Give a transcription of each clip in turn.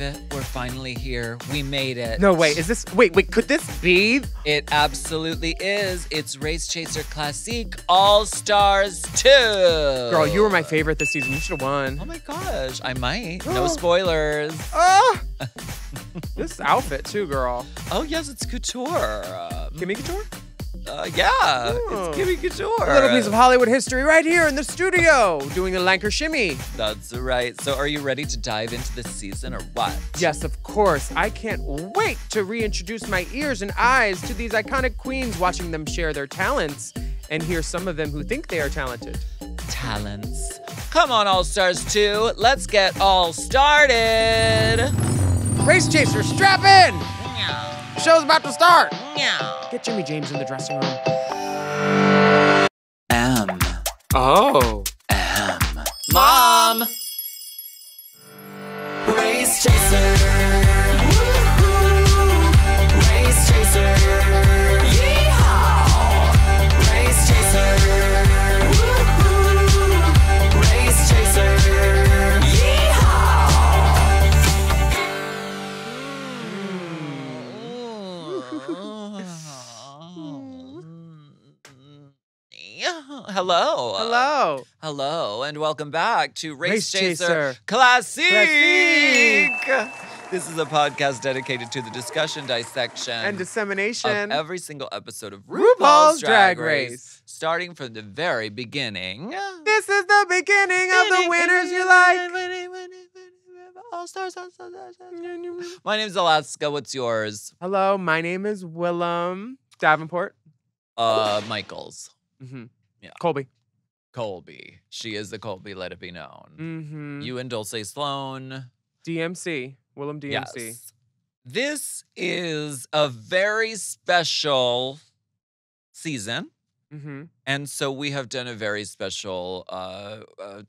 believe it? We're finally here. We made it. No, wait, is this, wait, could this be? It absolutely is. It's Race Chaser Classique All-Stars 2. Girl, you were my favorite this season. You should have won. Oh my gosh, I might. No spoilers. Ah! This outfit too, girl. Oh yes, it's couture. Gimme couture? Yeah, Oh. it's Gimme Couture. A little piece of Hollywood history right here in the studio, doing the Lanker shimmy. That's right. So are you ready to dive into this season or what? Yes, of course. I can't wait to reintroduce my ears and eyes to these iconic queens, watching them share their talents and hear some of them who think they are talented. Talents. Come on, All-Stars 2. Let's get all started. Race Chaser, strap in! Show's about to start. Get Jimmy James in the dressing room. Oh. Mom! Race Chaser. Woo-hoo. Race Chaser. Yeehaw. Race Chaser. Woo-hoo. Race Chaser. Hello. Hello. Hello, and welcome back to Race Chaser Chaser Classique. Classique. This is a podcast dedicated to the discussion, dissection, And dissemination of every single episode of RuPaul's Drag Race. Starting from the very beginning. This is the beginning of the winners you like. All-Stars. My name's Alaska. What's yours? Hello, my name is Willam Davenport. Michaels. Mm-hmm. Yeah. Colby. Colby. She is the Colby, let it be known. Mm-hmm. You and Dulce Sloan. DMC. Willam DMC. Yes. This is a very special season. Mm-hmm. And so we have done a very special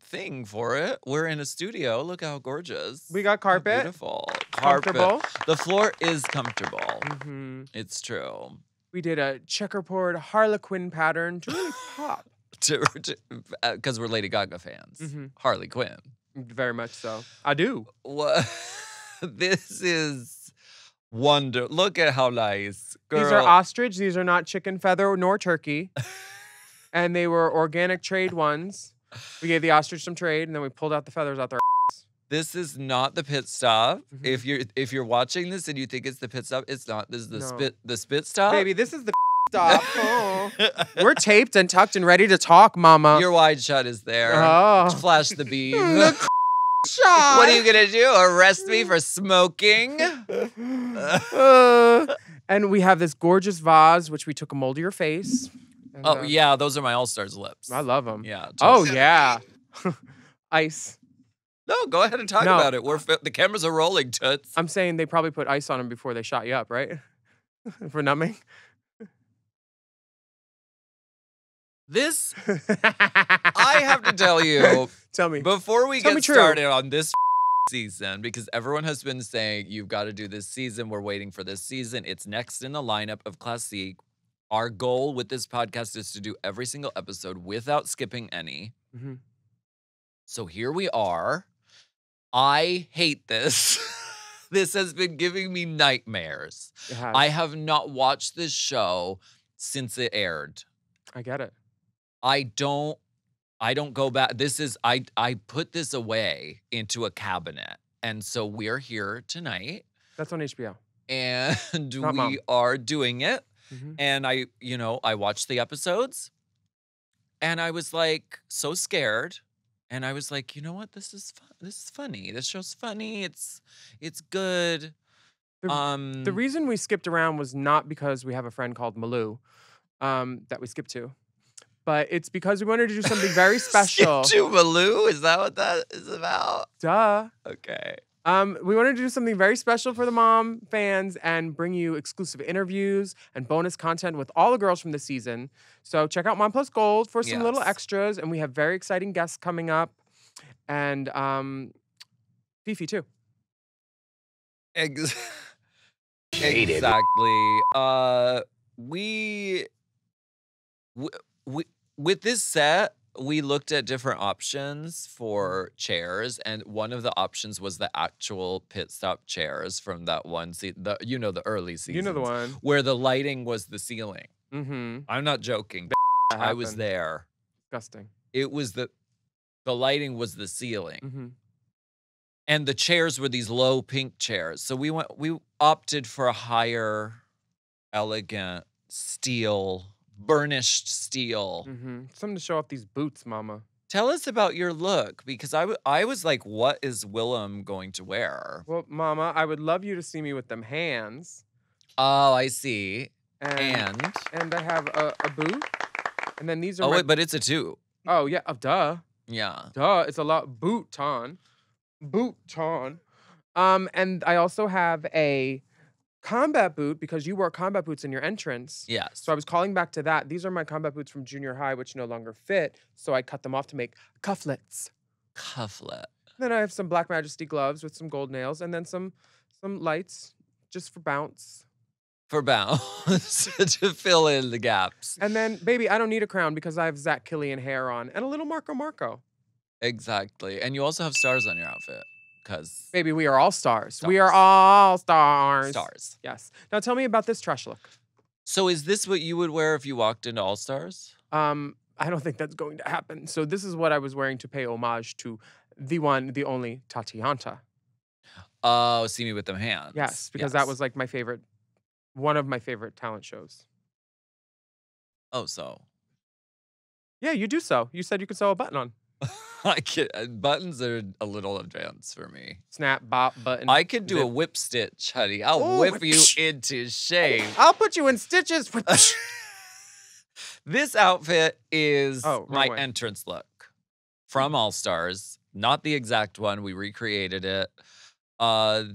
thing for it. We're in a studio. Look how gorgeous. We got carpet. Beautiful. Comfortable. Carpet. The floor is comfortable. Mm-hmm. It's true. We did a checkerboard Harlequin pattern to really pop. Because we're Lady Gaga fans. Mm-hmm. Harley Quinn. Very much so. I do. What? This is wonder. Look at how nice. Girl. These are ostrich. These are not chicken feather nor turkey. And they were organic trade ones. We gave the ostrich some trade, and then we pulled out the feathers out their ass. This is not the pit stop. Mm-hmm. If you're watching this and you think it's the pit stop, it's not. This is No. the spit stop. Baby, this is the stop. Oh. We're taped and tucked and ready to talk, mama. Your wide shot is there. Oh. Flash the beam. The shot. What are you gonna do? Arrest me for smoking? And we have this gorgeous vase, which we took a mold of your face. And, Oh yeah, those are my All-Stars lips. I love them. Yeah. Oh, totally. yeah. Ice. No, go ahead and talk No. about it. The cameras are rolling, toots. I'm saying they probably put ice on them before they shot you up, right? For numbing. This, I have to tell you, Tell me. before we Tell me get true. started on this season, because everyone has been saying, you've got to do this season. We're waiting for this season. It's next in the lineup of Classique. Our goal with this podcast is to do every single episode without skipping any. Mhm. So here we are. I hate this. This has been giving me nightmares. It has. I have not watched this show since it aired. I get it. I don't go back. I put this away into a cabinet. And so we're here tonight That's on HBO. and Not Mom. we are doing it. Mhm. And I watched the episodes and I was like so scared. And I was like, you know what? This is fun. This is funny. This show's funny. It's good. The reason we skipped around was not because we have a friend called Malou that we skipped to, but it's because we wanted to do something very special. Skip to Malou? Is that what that is about? Duh. Okay. We wanted to do something very special for the mom fans and bring you exclusive interviews and bonus content with all the girls from the season. So check out Mom Plus Gold for some little Yes. extras, and we have very exciting guests coming up, and Fifi too. Exactly. We with this set, we looked at different options for chairs, and one of the options was the actual pit stop chairs from that one the early seasons. You know the one. Where the lighting was the ceiling. Mm-hmm. I'm not joking. That I was happened. there. Disgusting. It was the lighting was the ceiling. Mm-hmm. And the chairs were these low pink chairs. So we opted for a higher, elegant steel, burnished steel. Mm-hmm. Something to show off these boots, mama. Tell us about your look, because I was like, what is Willam going to wear? Well, mama, I would love you to see me with them hands. Oh, I see. And I have a boot. And then these are wait, but it's a 2. Oh, yeah. Oh, duh. Yeah. Duh. It's a lot. Boot-on. And I also have a combat boot because you wore combat boots in your entrance. Yes. So I was calling back to that. These are my combat boots from junior high, which no longer fit. So I cut them off to make cufflets. Cufflet. Then I have some Black Majesty gloves with some gold nails, and then some lights just for bounce. For bounce to fill in the gaps. And then, baby, I don't need a crown because I have Zach Killian hair on and a little Marco. Exactly. And you also have stars on your outfit. Because Baby, we are all stars. We are all stars. Stars. Yes. Now tell me about this trash look. So is this what you would wear if you walked into All Stars? I don't think that's going to happen. So this is what I was wearing to pay homage to the one, the only Tatiana. Oh, See Me With Them Hands. Yes, because that was like one of my favorite talent shows. Oh, so. Yeah, you do so. You said you could sew a button on. Buttons are a little advanced for me. Snap, bop, button. I could do a zip. whip stitch, honey. I'll Ooh, whip you into shape. I'll put you in stitches. This outfit is Oh, wrong my way. entrance look from All Stars. Not the exact one. We recreated it.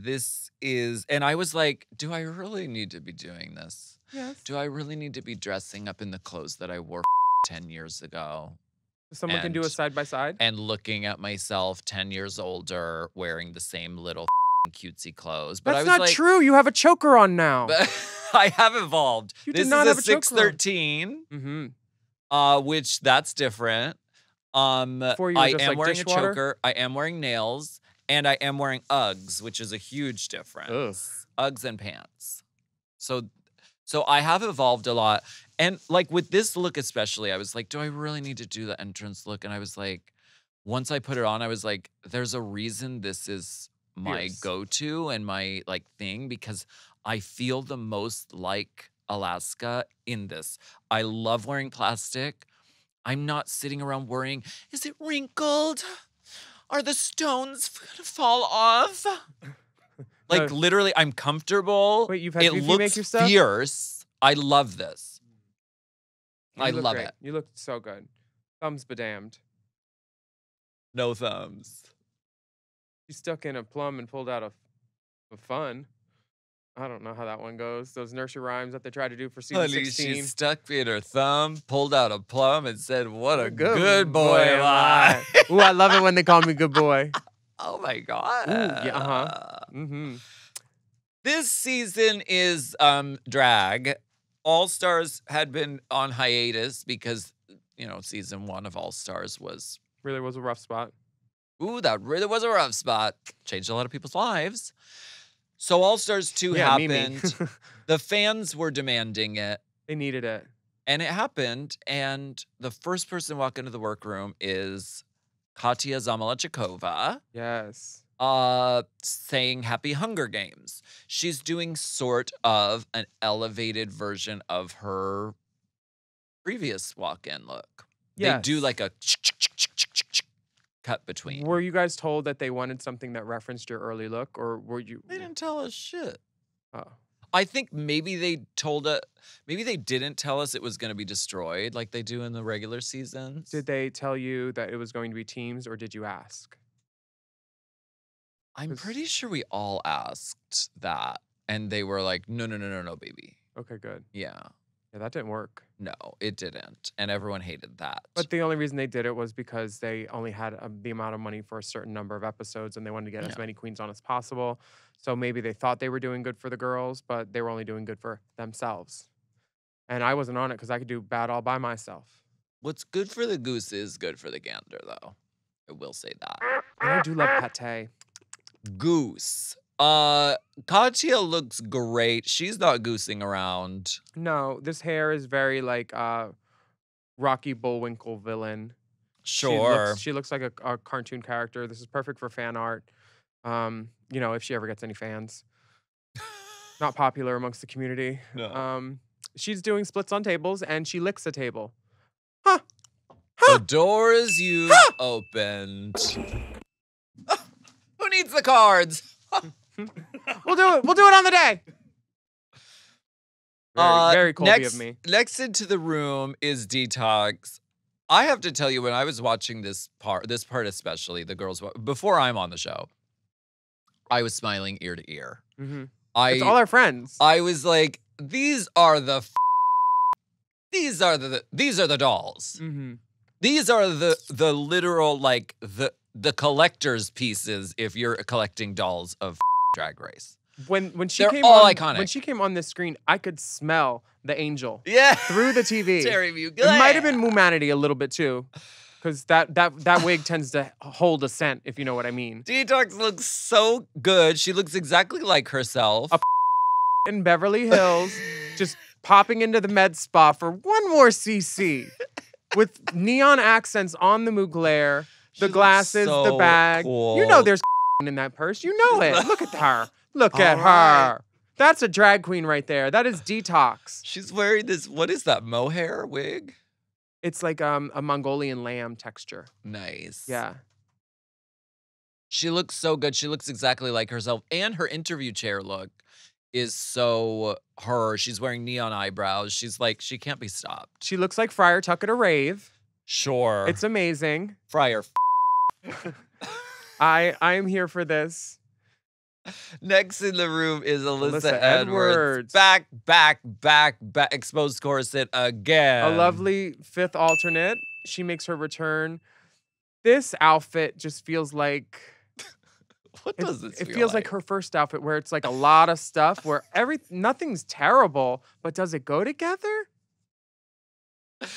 This is, and I was like, do I really need to be doing this? Yes. Do I really need to be dressing up in the clothes that I wore 10 years ago? Someone can do a And- side by side. And looking at myself 10 years older, wearing the same little cutesy clothes. But That's I was not like, true. You have a choker on now. But I have evolved. You This did not is have a a choker on. 613, Mm-hmm. which that's different. Before you were I just am like wearing dishwater? a choker. I am wearing nails, and I am wearing Uggs, which is a huge difference. Uggs and pants. So I have evolved a lot. And like with this look especially, I was like, do I really need to do the entrance look? And I was like, once I put it on, I was like, there's a reason this is my Fierce. go-to and my like thing, because I feel the most like Alaska in this. I love wearing plastic. I'm not sitting around worrying, is it wrinkled? Are the stones gonna fall off? Like No. literally, I'm comfortable. Wait, you've had It Fifi looks make your stuff? fierce. I love this. I You look love great. it. You look so good. Thumbs bedamned. No thumbs. You stuck in a plum and pulled out a fun. I don't know how that one goes. Those nursery rhymes that they try to do for season Honey, 16. she stuck in her thumb, pulled out a plum, and said, "What a good boy am I." Ooh, I love it when they call me good boy. Oh my god. Ooh, yeah, uh-huh. Mm-hmm. This season is drag. All Stars had been on hiatus because, season 1 of All Stars was, Really was a rough spot. ooh, that really was a rough spot. Changed a lot of people's lives. So All Stars 2 Yeah, me. happened. The fans were demanding it. They needed it. And it happened. And the first person to walk into the workroom is Katya Zamalachikova, Yes. saying Happy Hunger Games. She's doing sort of an elevated version of her previous walk-in look. They do Yes. like a cut between. Were you guys told that they wanted something that referenced your early look, or were you? They didn't tell us shit. Oh. I think maybe they told us, maybe they didn't tell us it was going to be destroyed like they do in the regular seasons. Did they tell you that it was going to be teams, or did you ask? I'm 'Cause- pretty sure we all asked that. And they were like, no, baby. Okay, good. Yeah. Yeah, that didn't work. No, it didn't. And everyone hated that. But the only reason they did it was because they only had the amount of money for a certain number of episodes, and they wanted to get as Yeah. many queens on as possible. So maybe they thought they were doing good for the girls, but they were only doing good for themselves. And I wasn't on it because I could do bad all by myself. What's good for the goose is good for the gander, though. I will say that. And I do love pate. Goose. Katya looks great. She's not goosing around. No, this hair is very like Rocky Bullwinkle villain. Sure. She looks like a cartoon character. This is perfect for fan art. You know, if she ever gets any fans. Not popular amongst the community. No. She's doing splits on tables and she licks a table. The doors you opened. Who needs the cards? We'll do it. We'll do it on the day. Very Colby of me. Next into the room is Detox. I have to tell you, when I was watching this part especially, the girls, before I'm on the show, I was smiling ear to ear. Mm-hmm. It's all our friends. I was like, these are the dolls. Mm-hmm. These are the literal, like, the collector's pieces if you're collecting dolls of Drag Race. When she They're came all on, iconic. When she came on this screen, I could smell the angel Yeah. through the TV. Terry It might have been Mumanity a little bit too, because that wig tends to hold a scent, if you know what I mean. Detox looks so good. She looks exactly like herself. In Beverly Hills, just popping into the med spa for one more CC, with neon accents on the Mugler, the She glasses, looks the so bag. cool. You know there's in that purse. You know it. Look at her. Look at All right. her. That's a drag queen right there. That is Detox. She's wearing this, what is that, mohair wig? It's like a Mongolian lamb texture. Nice. Yeah. She looks so good. She looks exactly like herself. And her interview chair look is so her. She's wearing neon eyebrows. She's like, she can't be stopped. She looks like Friar Tuck at a rave. Sure. It's amazing. Friar. I am here for this. Next in the room is Alyssa Alyssa Edwards. Edwards. Back. Exposed corset again. A lovely fifth alternate. She makes her return. This outfit just feels like What does this it feel feels like her first outfit, where it's like a lot of stuff, where nothing's terrible, but does it go together?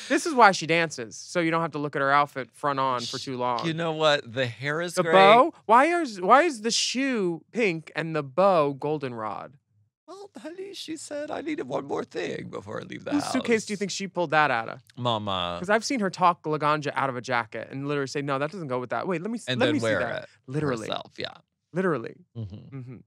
This is why she dances, so you don't have to look at her outfit front on for too long. You know what? The hair is the great. bow? Why is the shoe pink and the bow goldenrod? Well, honey, she said I needed one more thing before I leave the Whose house. suitcase do you think she pulled that out of? Mama? Because I've seen her talk Laganja out of a jacket and literally say, "No, that doesn't go with that." Wait, let me And let then me see wear that. it Literally, herself. Yeah. literally. Mhm. Mm-hmm.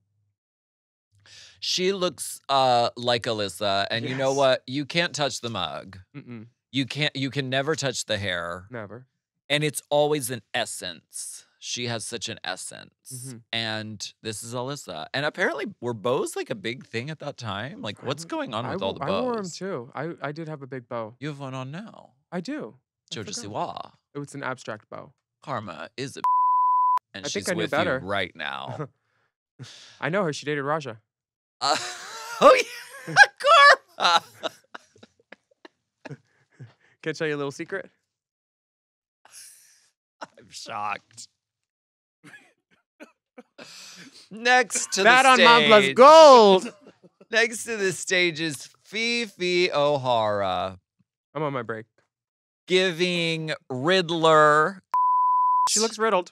She looks like Alyssa, and you know Yes. what? You can't touch the mug. Mm-mm. You can never touch the hair. Never. And it's always an essence. She has such an essence. Mhm. And this is Alyssa. And apparently were bows like a big thing at that time? Like what's going on with all the bows? I wore them too. I did have a big bow. You have one on now. I do. I Jojo forgot. Siwa. It was an abstract bow. Karma is a and I she's think I knew with better. you right now. I know her. She dated Raja. Oh yeah, Karma. Can I tell you a little secret? I'm shocked. Next to That the on stage. Mom Plus Gold. Next to the stage is Fifi O'Hara I'm on my break. giving Riddler. She looks riddled.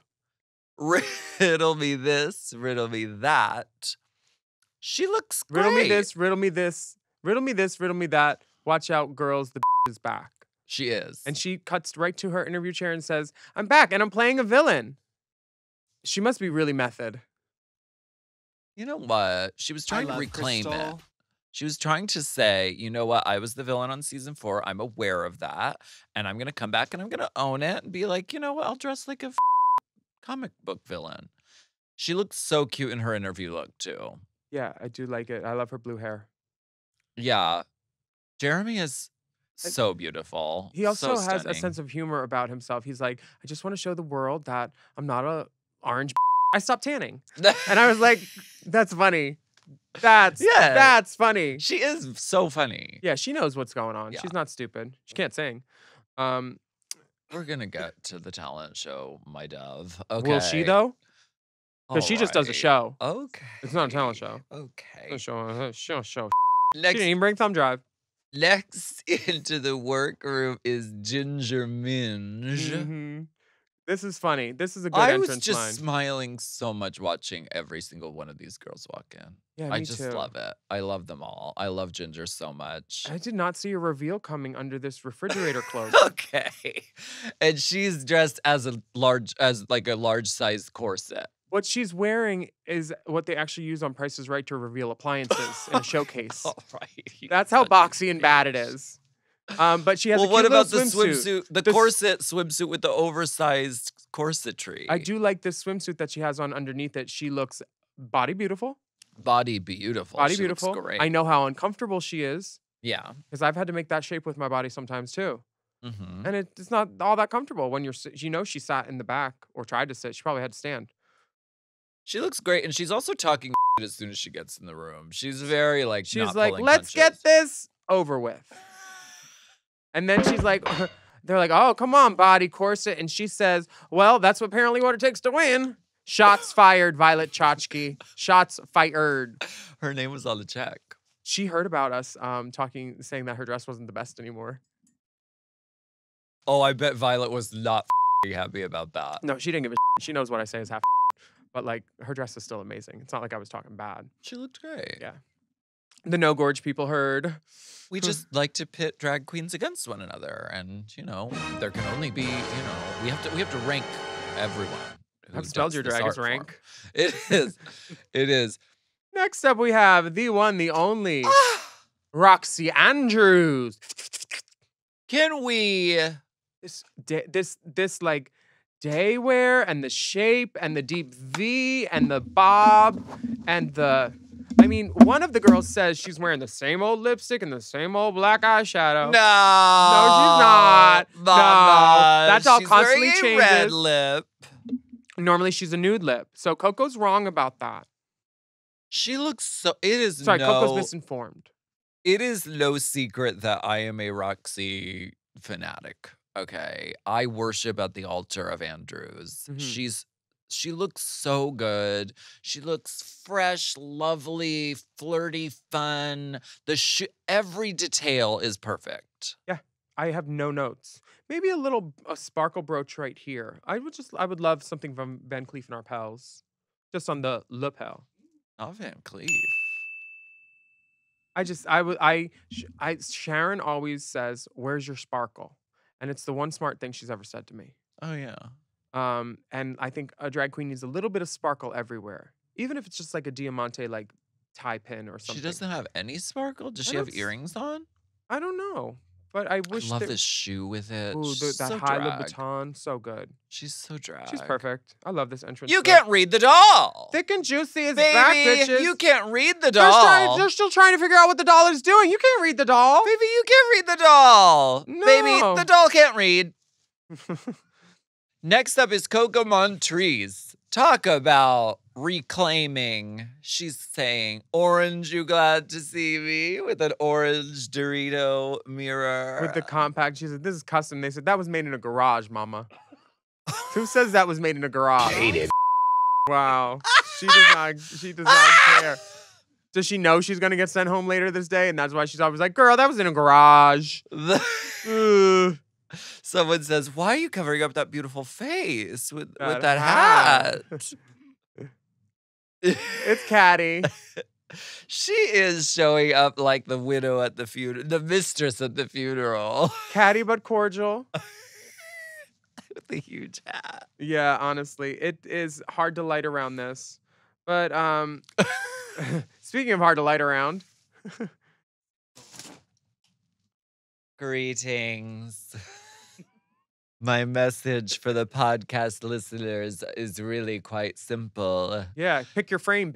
Riddle me this, riddle me that. She looks great. Riddle me this, riddle me this, riddle me this, riddle me that. Watch out, girls, the is back. She is. And she cuts right to her interview chair and says, "I'm back and I'm playing a villain." She must be really method. You know what? She was trying to reclaim it. She was trying to say, you know what? I was the villain on season 4. I'm aware of that. And I'm going to come back and I'm going to own it and be like, you know what? I'll dress like a comic book villain. She looks so cute in her interview look, too. Yeah, I do like it. I love her blue hair. Yeah. Jeremy is so beautiful. He also so has a stunning. sense of humor about himself. He's like, I just want to show the world that I'm not a orange. I stopped tanning. And I was like, that's funny. That's funny. She is so funny. Yeah, she knows what's going on. Yeah. She's not stupid. She can't sing. We're going to get to the talent show, my dove. Okay. Will she though? Because she just does a Alright. show. Okay. It's not a talent show. Okay. A show. She Next didn't even bring thumb drive. Next into the workroom is Ginger Minge. Mhm. This is funny. This is a good I was entrance just line. smiling so much watching every single one of these girls walk in. Yeah, I me just too. love it. I love them all. I love Ginger so much. I did not see a reveal coming under this refrigerator cloak. Okay. And she's dressed as a large sized corset. What she's wearing is what they actually use on Price is Right to reveal appliances in a showcase. All right. That's how Such a boxy and bad it bitch. is. But she has Well, a what cute about the little swimsuit. swimsuit? The This- corset swimsuit with the oversized corsetry. I do like this swimsuit that she has on underneath it. She looks body beautiful. Body beautiful. Body She looks beautiful. great. I know how uncomfortable she is Yeah. because I've had to make that shape with my body sometimes too. Mm-hmm. And it's not all that comfortable when she sat in the back or tried to sit. She probably had to stand. She looks great, and she's also talking as soon as she gets in the room. She's very like She's not like, pulling let's punches. get this over with. And then she's like, they're like, oh, come on, body corset. And she says, well, that's apparently what it takes to win. Shots fired, Violet Chachki. Shots fired. Her name was on the check. She heard about us saying that her dress wasn't the best anymore. Oh, I bet Violet was not happy about that. No, she didn't give a shit. She knows what I say is half but like her dress is still amazing. It's not like I was talking bad. She looked great. Yeah. The No Gorge people heard. We just like to pit drag queens against one another, and there can only be we have to rank everyone. who I've spelled does your this drag art as form. rank. It is. It is. Next up, we have the one, the only, Roxy Andrews. Can we? This like day wear and the shape and the deep V and the bob and I mean, one of the girls says she's wearing the same old lipstick and the same old black eyeshadow. No, she's not. No, that's all she's constantly wearing a red changes. lip. Normally, she's a nude lip. So Coco's wrong about that. She looks so. It is Sorry, Coco's no. misinformed. It is no secret that I am a Roxy fanatic. Okay, I worship at the altar of Andrews. Mhm. She looks so good. She looks fresh, lovely, flirty, fun. Every detail is perfect. I have no notes. Maybe a sparkle brooch right here. I would love something from Van Cleef and Arpels, just on the lapel. Not Van Cleef. Sharon always says, "Where's your sparkle?" And it's the one smart thing she's ever said to me. Oh yeah. And I think a drag queen needs a little bit of sparkle everywhere, even if it's just like a diamante like tie pin or something. She doesn't have any sparkle. Does I she have don't s- earrings on? I don't know, but I wish. I love this shoe with it. Ooh, She's that so high drag. Louboutin, so good. She's so drag. She's perfect. I love this entrance. You look. can't read the doll. Thick and juicy is back, Baby, bitches. you can't read the They're, doll. they're still trying to figure out what the doll is doing. You can't read the doll. Baby, you can't read the doll. Baby, No. the doll can't read. Next up is Coco Montrese. Talk about reclaiming. She's saying, "Orange, you glad to see me?" with an orange Dorito mirror. With the compact, she said, "This is custom." They said that was made in a garage, Mama. Who says that was made in a garage? Wow. She does not care. Does she know she's gonna get sent home later this day? And that's why she's always like, "Girl, that was in a garage." Ugh. Someone says, "Why are you covering up that beautiful face with That that hat." hat?" It's Caddy. She is showing up like the widow at the funeral, the mistress at the funeral, Caddy but cordial. with the huge hat. Yeah, honestly, it is hard to light around this. But speaking of hard to light around, Greetings. My message for the podcast listeners is really quite simple. yeah, pick your frame.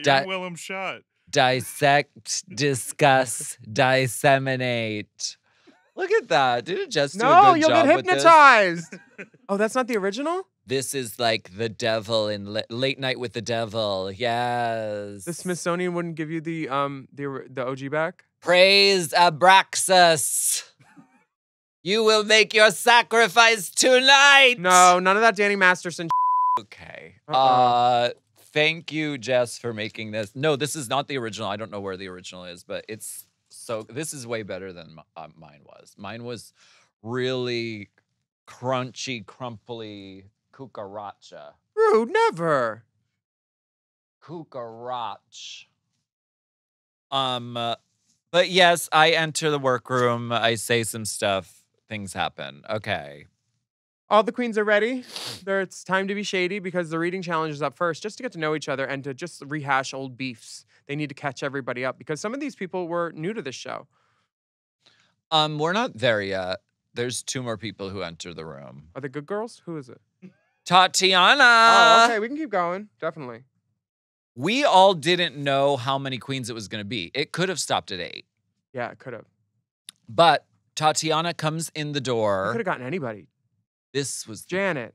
Di- Young Willam shot. Dissect, discuss, disseminate. Look at that. Did it just do a No, good you'll job get with this? hypnotized. Oh, that's not the original? This is like the devil in Late Night with the Devil. Yes. The Smithsonian wouldn't give you the OG back? Praise Abraxas. You will make your sacrifice tonight. No, none of that Danny Masterson. Okay. Uh-uh. Thank you, Jess, for making this. No, this is not the original. I don't know where the original is, but it's so this is way better than mine was. Mine was really crunchy, crumply cucaracha. Rude, never. Cucarach. But yes, I enter the workroom. I say some stuff. Things happen. Okay. All the queens are ready. It's time to be shady because the reading challenge is up first, just to get to know each other and to just rehash old beefs. They need to catch everybody up because some of these people were new to this show. We're not there yet. There's 2 more people who enter the room. Are they good girls? Who is it? Tatiana. Oh, okay. We can keep going. Definitely. We all didn't know how many queens it was going to be. It could have stopped at 8. Yeah, it could have. But Tatiana comes in the I door. could have gotten anybody. This was Janet.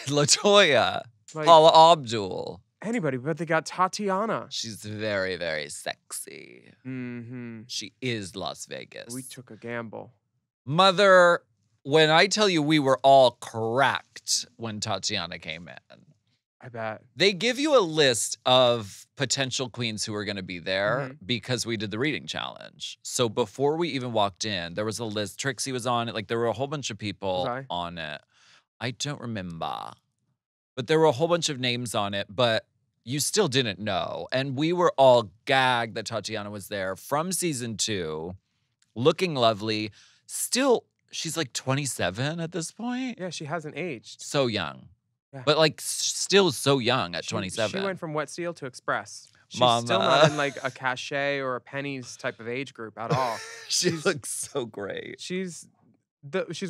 LaToya. Like, Paula Abdul. anybody, but they got Tatiana. She's very, very sexy. Mm-hmm. She is Las Vegas. We took a gamble. Mother, when I tell you we were all correct when Tatiana came in, I bet. they give you a list of potential queens who are going to be there Mhm. because we did the reading challenge. So before we even walked in, there was a list. Trixie was on it. Like there were a whole bunch of people Was I? on it. I don't remember. But there were a whole bunch of names on it, but you still didn't know. And we were all gagged that Tatiana was there from season 2, looking lovely. Still, she's like 27 at this point. Yeah, she hasn't aged. So young. Yeah. But like still so young at 27. She went from Wet Seal to Express. She's Mama. still not in like a Cachet or a Pennies type of age group at all. She she's- looks so great. She's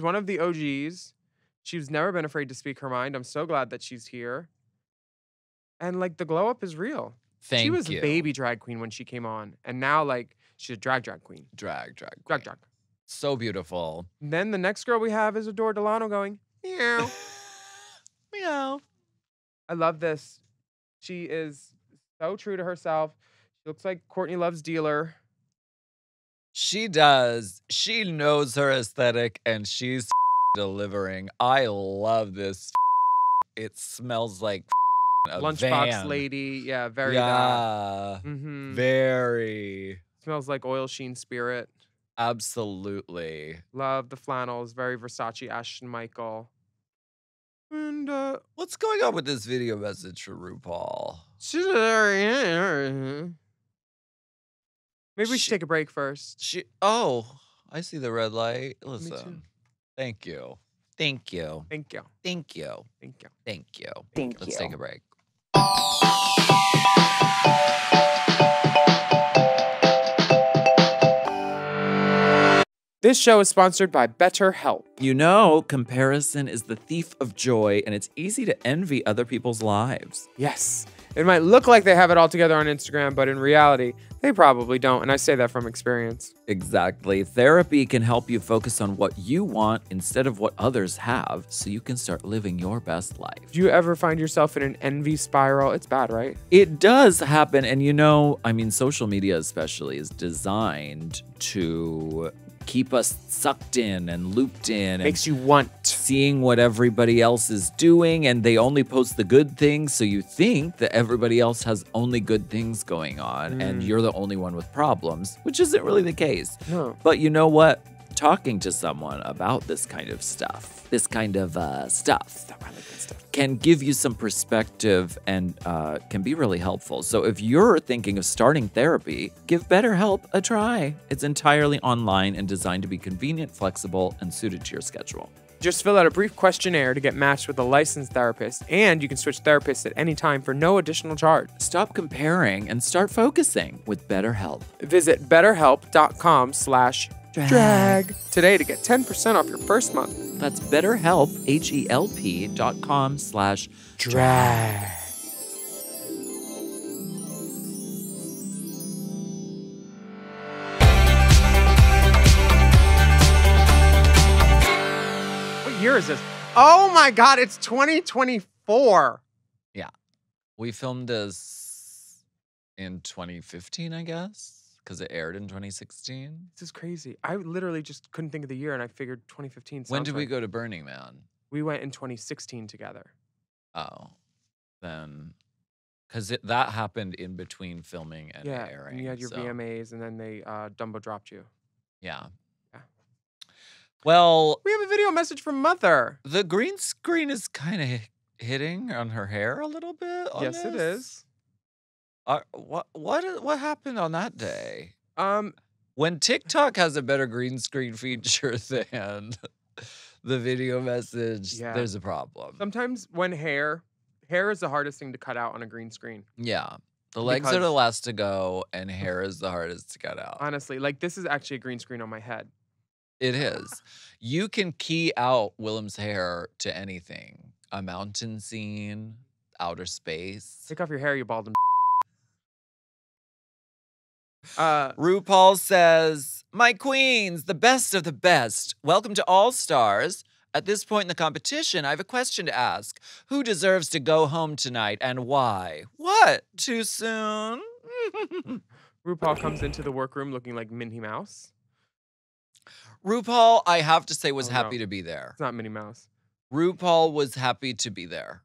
one of the OGs. She's never been afraid to speak her mind. I'm so glad that she's here. And like the glow up is real. Thank She was you. a baby drag queen when she came on, and now like she's a drag queen. Drag. Drag. So beautiful. And then the next girl we have is Adore Delano going meow. Meow. I love this. She is so true to herself. She looks like Courtney Love's dealer. She does. She knows her aesthetic and she's delivering. I love this. It smells like a Lunchbox van. lady. Yeah, very that. Yeah. Mm-hmm. Very. Smells like oil sheen spirit. Absolutely. Love the flannels. Very Versace Ashton Michael. And What's going on with this video message for RuPaul? maybe we should take a break first. I see the red light. too. Listen. Thank you. Thank you. Thank you. Thank you. Thank you. Thank you. Thank Let's you. take a break. This show is sponsored by BetterHelp. You know, comparison is the thief of joy, and it's easy to envy other people's lives. Yes. It might look like they have it all together on Instagram, but in reality, they probably don't. And I say that from experience. Exactly. Therapy can help you focus on what you want instead of what others have, so you can start living your best life. Do you ever find yourself in an envy spiral? It's bad, right? It does happen. And you know, I mean, social media especially is designed to keep us sucked in and looped in. Makes you want. Seeing what everybody else is doing, and they only post the good things, so you think that everybody else has only good things going on and you're the only one with problems, which isn't really the case. No. But you know what? Talking to someone about this kind of stuff, can give you some perspective and can be really helpful. So if you're thinking of starting therapy, give BetterHelp a try. It's entirely online and designed to be convenient, flexible, and suited to your schedule. Just fill out a brief questionnaire to get matched with a licensed therapist, and you can switch therapists at any time for no additional charge. Stop comparing and start focusing with BetterHelp. Visit betterhelp.com/drag today to get 10% off your first month. That's BetterHelp, HELP.com/drag. What year is this? Oh my God, it's 2024. We filmed this in 2015, I guess, because it aired in 2016. This is crazy. I literally just couldn't think of the year, and I figured 2015. When sounds did we right. go to Burning Man? We went in 2016 together. Oh, then Because that happened in between filming and Yeah, airing. and you had your so, VMAs, and then they Dumbo dropped you. Yeah. Yeah. Well, We have a video message from Mother. the green screen is kind of hitting on her hair a little bit. On Yes, it this. is. What happened on that day? Um, When TikTok has a better green screen feature than the video message, Yeah. there's a problem. sometimes when hair is the hardest thing to cut out on a green screen. Yeah. The legs are the Because- last to go, and hair is the hardest to cut out. Honestly, like this is actually a green screen on my head. It is. You can key out Willam's hair to anything. A mountain scene, outer space. Take off your hair, you bald and RuPaul says, "My queens, the best of the best. Welcome to All Stars. At this point in the competition, I have a question to ask. Who deserves to go home tonight and why? What? Too soon?" RuPaul comes into the workroom looking like Minnie Mouse. RuPaul, I have to say, was Oh, happy no. to be there. It's not Minnie Mouse. RuPaul was happy to be there.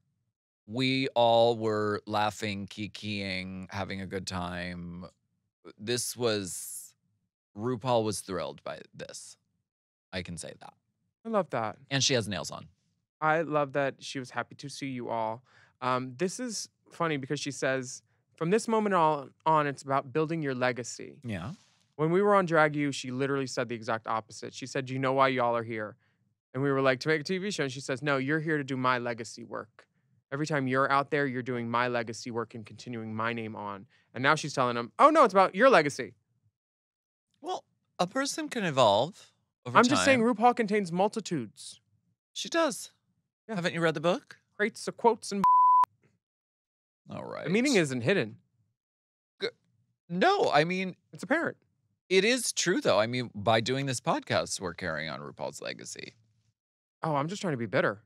We all were laughing, kikiing, having a good time. RuPaul was thrilled by this. I can say that. I love that. And she has nails on. I love that she was happy to see you all. This is funny because she says, from this moment on, it's about building your legacy. Yeah. When we were on Drag You, she literally said the exact opposite. She said, "Do you know why y'all are here?" And we were like, "To make a TV show." And she says, "No, you're here to do my legacy work. Every time you're out there, you're doing my legacy work and continuing my name on." And now she's telling them, "Oh, no, it's about your legacy." Well, a person can evolve over I'm just saying time. RuPaul contains multitudes. She does. Yeah. Haven't you read the book? Crates of quotes and All right. the meaning isn't hidden. No, I mean, It's apparent. it is true, though. I mean, by doing this podcast, we're carrying on RuPaul's legacy. Oh, I'm just trying to be bitter.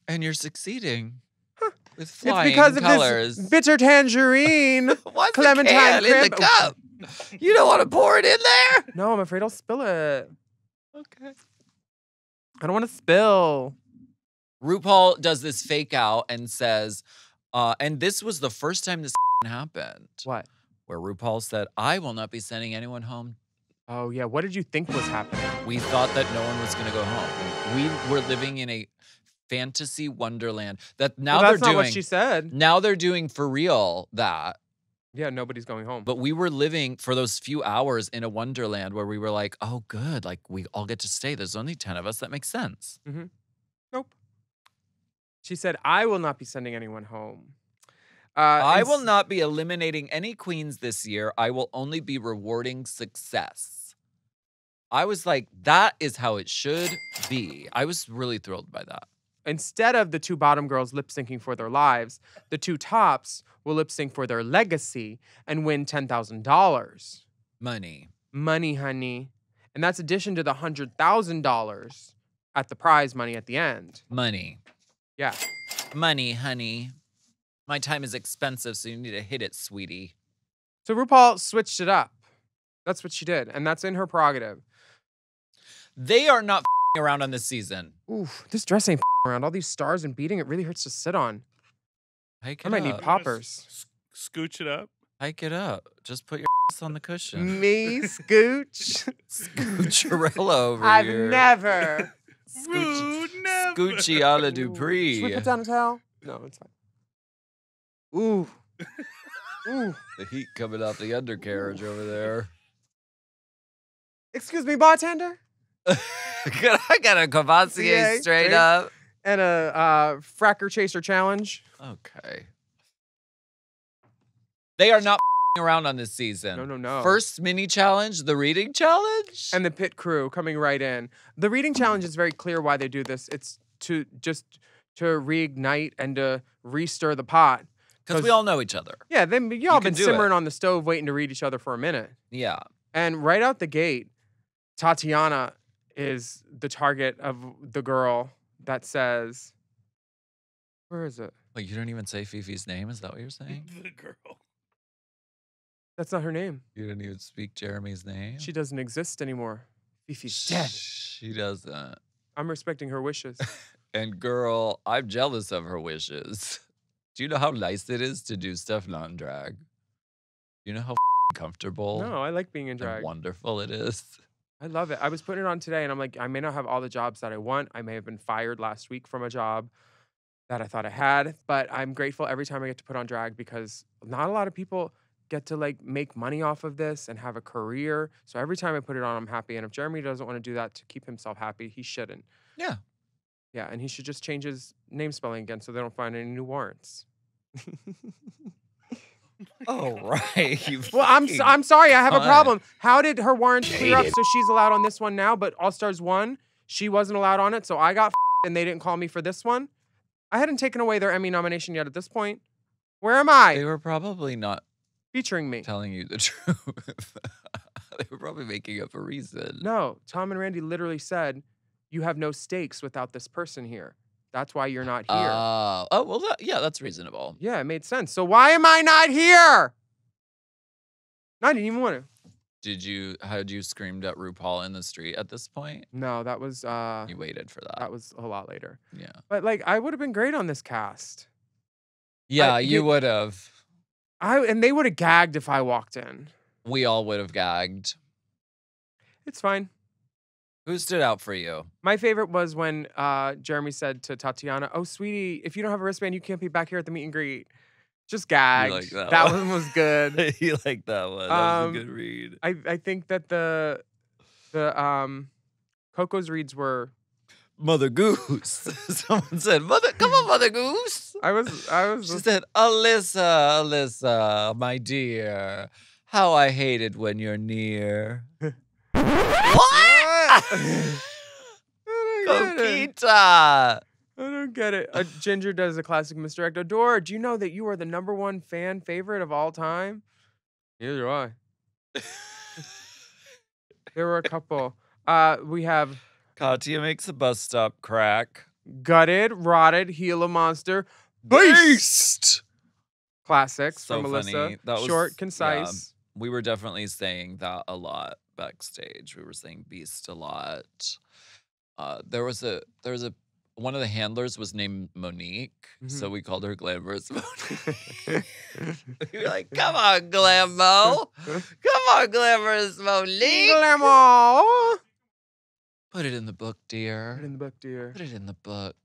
And you're succeeding. Huh. With flying It's because colors. of this bitter tangerine. What's Clementine the can in the cranberry- cup? You don't want to pour it in there? No, I'm afraid I'll spill it. Okay. I don't want to spill. RuPaul does this fake out and says, and this was the first time this happened, What? where RuPaul said, "I will not be sending anyone home." Oh, yeah. What did you think was happening? We thought that no one was going to go home. We were living in a fantasy wonderland that now Well, they're that's not doing. what she said. Now they're doing for real that. Yeah, nobody's going home. But we were living for those few hours in a wonderland where we were like, "Oh, good. Like we all get to stay. There's only 10 of us. That makes sense." Nope. She said, "I will not be sending anyone home." I and will s- not be eliminating any queens this year. I will only be rewarding success. I was like, that is how it should be. I was really thrilled by that. Instead of the two bottom girls lip syncing for their lives, the two tops will lip sync for their legacy and win $10,000. Money. Money, honey. And that's addition to the $100,000 at the prize money at the end. Money. Yeah. Money, honey. My time is expensive, so you need to hit it, sweetie. So RuPaul switched it up. That's what she did. And that's in her prerogative. They are not around on this season. Oof, this dress ain't around. All these stars and beating, it really hurts to sit on. Hike I it might need up. poppers. Scooch it up. Hike it up. Just put your on the cushion. Me, Scooch. Scoocherella over I've here. never. Rude, never. Scoochie a la Should we Dupree. put down a towel? No, it's fine. Ooh. Ooh. The heat coming off the undercarriage over there. Excuse me, bartender? I got a Cavassier Yeah, straight straight. up. And a fracker chaser challenge. Okay. They are not around on this season. No, no, no. First mini challenge, the reading challenge. And the pit crew coming right in. The reading challenge is very clear why they do this. It's to reignite and to restir the pot. Because we all know each other. Yeah, then y'all can been do simmering on the stove waiting to read each other for a minute. Yeah. And right out the gate, Tatiana is the target of the girl that says, where is it? Like, you don't even say Fifi's name? Is that what you're saying? The girl. That's not her name. You didn't even speak Jeremy's name? She doesn't exist anymore. Fifi's dead. She doesn't. I'm respecting her wishes. And girl, I'm jealous of her wishes. Do you know how nice it is to do stuff not in drag? You know how comfortable No, I like being in and drag. wonderful it is? I love it. I was putting it on today and I'm like, I may not have all the jobs that I want. I may have been fired last week from a job that I thought I had, but I'm grateful every time I get to put on drag because not a lot of people get to like make money off of this and have a career. So every time I put it on, I'm happy. And if Jeremy doesn't want to do that to keep himself happy, he shouldn't. Yeah. Yeah, and he should just change his name spelling again so they don't find any new warrants. Oh, right. You Well, I'm fucking sorry, I have a cunt. problem. How did her warrants clear up so she's allowed on this one now, but All Stars 1, she wasn't allowed on it, so I got and they didn't call me for this one? I hadn't taken away their Emmy nomination yet at this point. Where am They I? were probably not Featuring me. telling you the truth. They were probably making up a reason. No, Tom and Randy literally said, you have no stakes without this person here. That's why you're not here. Oh, well, yeah, that's reasonable. Yeah, it made sense. So why am I not here? I didn't even want to. Had you screamed at RuPaul in the street at this point? No, that was You waited for that. that was a lot later. Yeah. But like I would have been great on this cast. Yeah, you- you would have. And they would have gagged if I walked in. We all would have gagged. It's fine. Who stood out for you? My favorite was when Jeremy said to Tatiana, "Oh, sweetie, if you don't have a wristband, you can't be back here at the meet and greet." Just gagged. like that that one? one was good. You like that one? That was a Um, good read. I think that the Coco's reads were. Mother Goose. Someone said, come on, Mother Goose. I was. She said, Alyssa, my dear, how I hate it when you're near. What? Coquita. I don't get it. Ginger does a classic misdirect. Adore, do you know that you are the #1 fan favorite of all time? Neither do I. There were a couple. We have Katya makes a bus stop crack. Gutted, Rotted, Gila Monster, Beast. Classics So from funny. Melissa. That was- Short, yeah. concise. We were definitely saying that a lot backstage. We were saying Beast a lot. There was a one of the handlers was named Monique, so we called her Glamorous Monique. We were like, come on, Glammo. Come on, Glamorous Monique. Glamour. Put it in the book, dear. Put it in the book, dear. Put it in the book.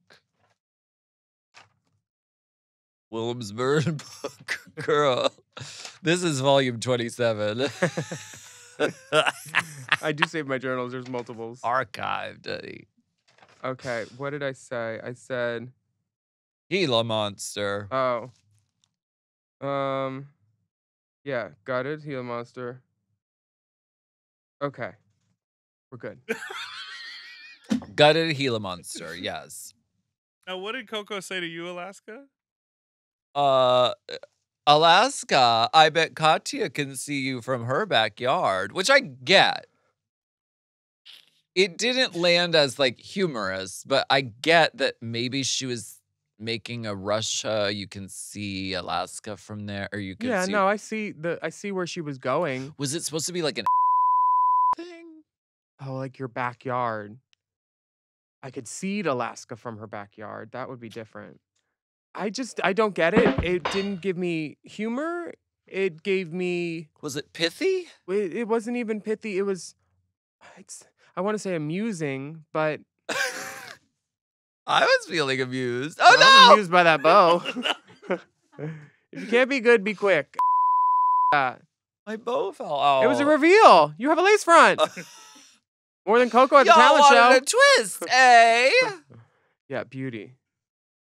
Willam's burn book, girl. This is volume 27. I do save my journals. There's multiples. Archived, Eddie. Okay, what did I say? I said, Gila monster. oh. Yeah, Gutted, Gila Monster. Okay. We're good. Gutted Gila monster, yes. Now, what did Coco say to you, Alaska? Alaska, I bet Katya can see you from her backyard, which I get. It didn't land as like humorous, but I get that maybe she was making a Russia. You can see Alaska from there, or you can Yeah, see. no, I see where she was going. Was it supposed to be like an thing? Oh, like your backyard. I could see Alaska from her backyard. That would be different. I don't get it. It didn't give me humor. It gave me. Was it pithy? It wasn't even pithy. It was. I want to say amusing, but I was feeling amused. I'm Oh amused by that bow. If you can't be good, be quick. no! My bow fell out. It was a reveal. You have a lace front. More than Coco at the Y'all talent show. wanted a twist, eh? Yeah, beauty.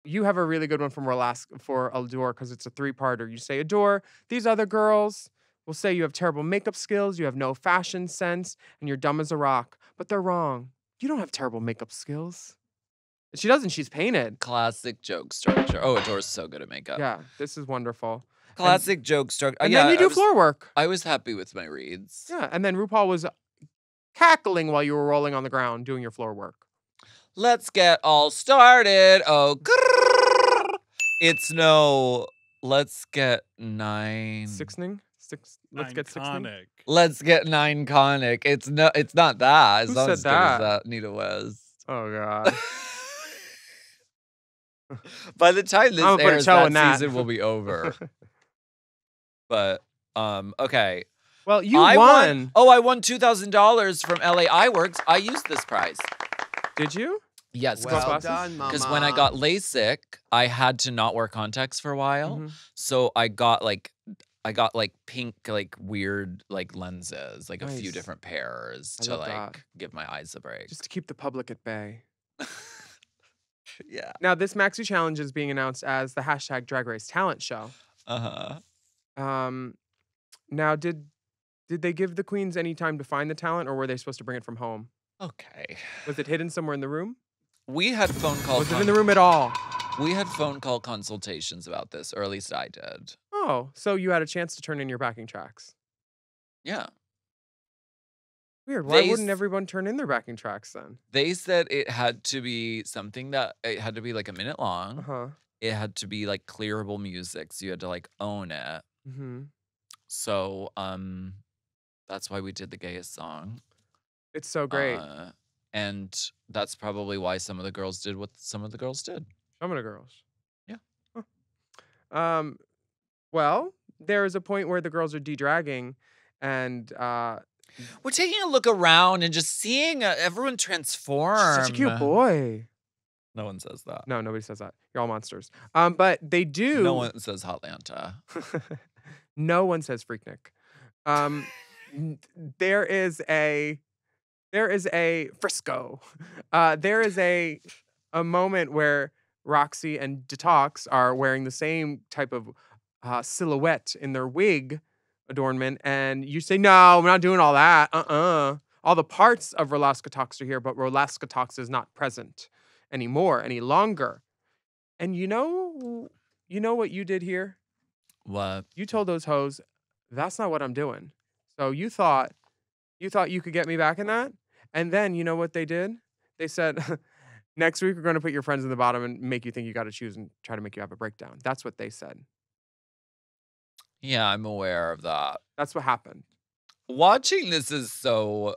You have a really good one from for Adore because it's a 3-parter. You say, Adore, these other girls will say you have terrible makeup skills, you have no fashion sense, and you're dumb as a rock. But they're wrong. You don't have terrible makeup skills. She doesn't. She's painted. Classic joke structure. Oh, Adore's so good at makeup. Yeah, this is wonderful. Classic joke structure. And yeah, then you do floor work. I was happy with my reads. Yeah, and then RuPaul was cackling while you were rolling on the ground doing your floor work. Let's get all started. Oh, grrr. It's no. Let's get 9. Sixning? Let's get sixning. Iconic. Let's get 9 conic. It's no. It's not that. It's Who not said as good as that? Nita West. Oh, God. By the time this I'ma put a airs, toe that in that. season will be over. But okay. Well, you I won. Oh, I won $2,000 from LA iWorks. I used this prize. Did you? Yes, Well done, Mama. because when I got LASIK, I had to not wear contacts for a while. Mhm. So I got pink, like weird, like lenses, like a few Nice. different pairs I to love like that. give my eyes a break. Just to keep the public at bay. Yeah. Now, this Maxi Challenge is being announced as the hashtag Drag Race Talent Show. Uh-huh. Now, did they give the queens any time to find the talent, or were they supposed to bring it from home? Okay. Was it hidden somewhere in the room? We had phone call. Was it in the room at all? We had phone call consultations about this, or at least I did. Oh, so you had a chance to turn in your backing tracks. Yeah. Weird. Why They wouldn't s- everyone turn in their backing tracks then? They said it had to be something that it had to be like a minute long. Uh-huh. It had to be like clearable music, so you had to like own it. Mm-hmm. So that's why we did the gayest song. It's so great. And that's probably why some of the girls did what some of the girls did. Some of the girls. Yeah. Huh. Well, there is a point where the girls are de-dragging, and We're taking a look around and just seeing everyone transform. such a cute boy. No one says that. No, nobody says that. You're all monsters. But they do. No one says Hotlanta. No one says Freaknik. There is a Frisco. There is a moment where Roxy and Detox are wearing the same type of silhouette in their wig adornment, and you say, "No, we're not doing all that." All the parts of Rolaska Tox are here, but Rolaska Tox is not present anymore, any longer. And you know what you did here? What? You told those hoes, "That's not what I'm doing." So you thought you could get me back in that? And then you know what they did? They said, "Next week we're going to put your friends in the bottom and make you think you got to choose and try to make you have a breakdown." That's what they said. Yeah, I'm aware of that. That's what happened. Watching this is so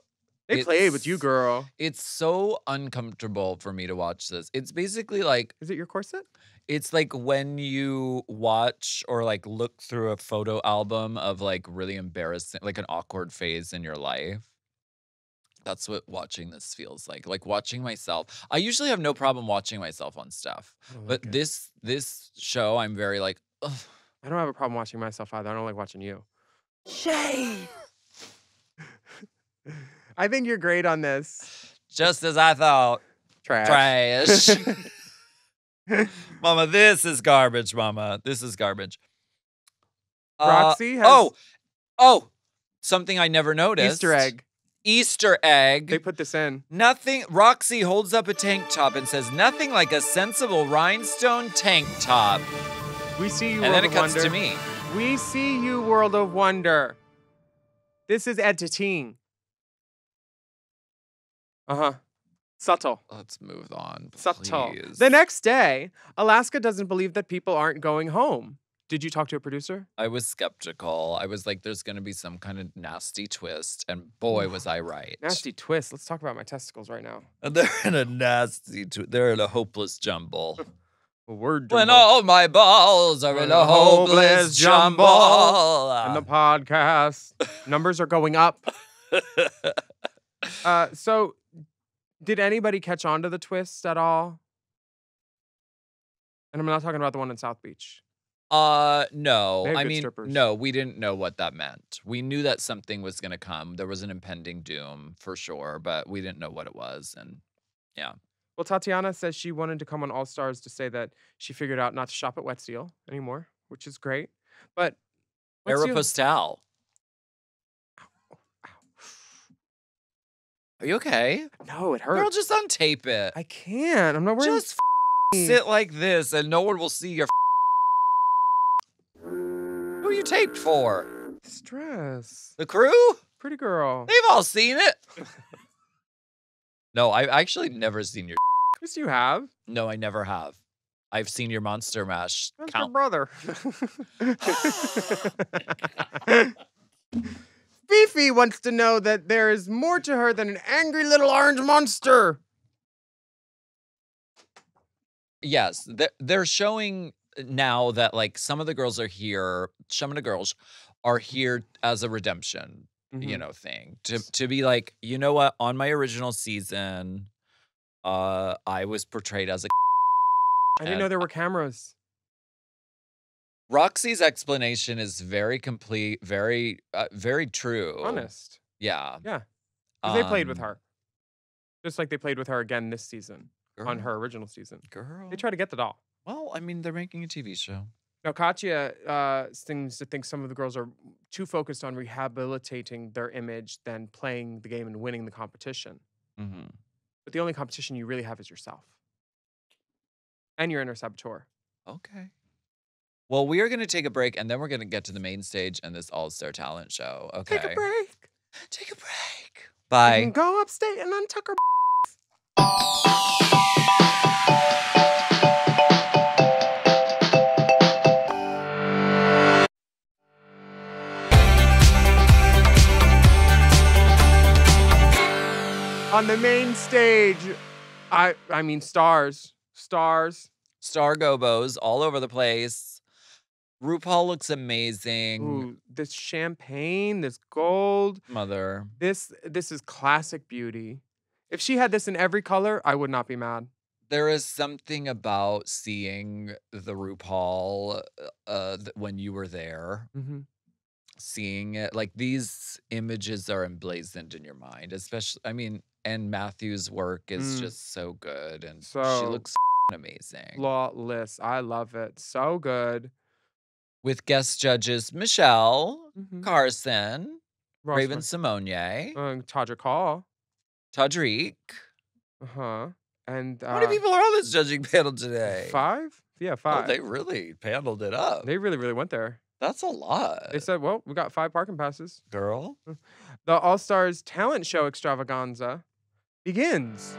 They played with you, It's- girl. it's so uncomfortable for me to watch this. It's basically like Is it your corset? it's like when you watch or like look through a photo album of like really embarrassing, like an awkward phase in your life. That's what watching this feels like. Like watching myself. I usually have no problem watching myself on stuff. I don't But like it. this show, I'm very like, ugh. I don't have a problem watching myself either. I don't like watching you. Shade. I think you're great on this. Just as I thought. Trash. Trash. Mama, this is garbage, Mama. This is garbage. Roxy has Oh, something I never noticed. Easter egg. Easter egg. They put this in. Nothing. Roxy holds up a tank top and says, "Nothing like a sensible rhinestone tank top." We see you, And World then it of cuts Wonder. to me. We see you, World of Wonder. This is editing. Subtle. Let's move on. Subtle. Please. The next day, Alaska doesn't believe that people aren't going home. Did you talk to a producer? I was skeptical. I was like, there's going to be some kind of nasty twist. And boy, was I right. Nasty twist. Let's talk about my testicles right now. They're in a nasty they're in a hopeless jumble. A word When jumble. all my balls are in a hopeless jumble. And the podcast numbers are going up. So, did anybody catch on to the twist at all? And I'm not talking about the one in South Beach. No. They have I good mean, strippers. no, we didn't know what that meant. We knew that something was going to come. There was an impending doom for sure, but we didn't know what it was. And yeah. Well, Tatiana says she wanted to come on All Stars to say that she figured out not to shop at Wet Steel anymore, which is great. But Wet Steel- Aeropostale. Are you okay? No, it Girl, hurts. just untape it. I can't. I'm not wearing. Just sit like this and no one will see your Who are you taped for? Stress. The crew? Pretty girl. They've all seen it. No, I've actually never seen your Yes, you have. No, I never have. I've seen your Monster Mash That's your count. brother. Fifi wants to know that there is more to her than an angry little orange monster. Yes, they're showing now that like some of the girls are here. Some of the girls are here as a redemption, Mhm. thing to be like, you know what? On my original season, I was portrayed as a. I didn't And know there were cameras. Roxy's explanation is very complete, very true. Honest. Yeah. Yeah. 'Cause they played with Um, her. Just like they played with her again this season on her girl, original season. girl. They tried to get the doll. Well, I mean, they're making a TV show. Now, Katya seems to think some of the girls are too focused on rehabilitating their image than playing the game and winning the competition. Hmm. But the only competition you really have is yourself and your inner saboteur. Okay. Well, we are going to take a break, and then we're going to get to the main stage and this all-star talent show. Okay. Take a break. Take a break. You Bye. can go upstate and untuck her. On the main stage, I mean stars. Star gobos all over the place. RuPaul looks amazing. Ooh, this champagne, this gold. Mother. This is classic beauty. If she had this in every color, I would not be mad. There is something about seeing the RuPaul when you were there. Mm-hmm. Seeing it, like these images are emblazoned in your mind, especially, I mean, and Matthew's work is just so good, and she So looks amazing. flawless. I love it. So good. With guest judges Michelle, Mhm. Carson, Ross Raven Mar- Simone, Tadra Call. Tadrique. Uh-huh. And How many people are on this judging panel today? 5? Yeah, Oh, 5. they really paneled it up. They really, really went there. That's a lot. They said, well, we got 5 parking passes. Girl. The All-Stars talent show extravaganza begins.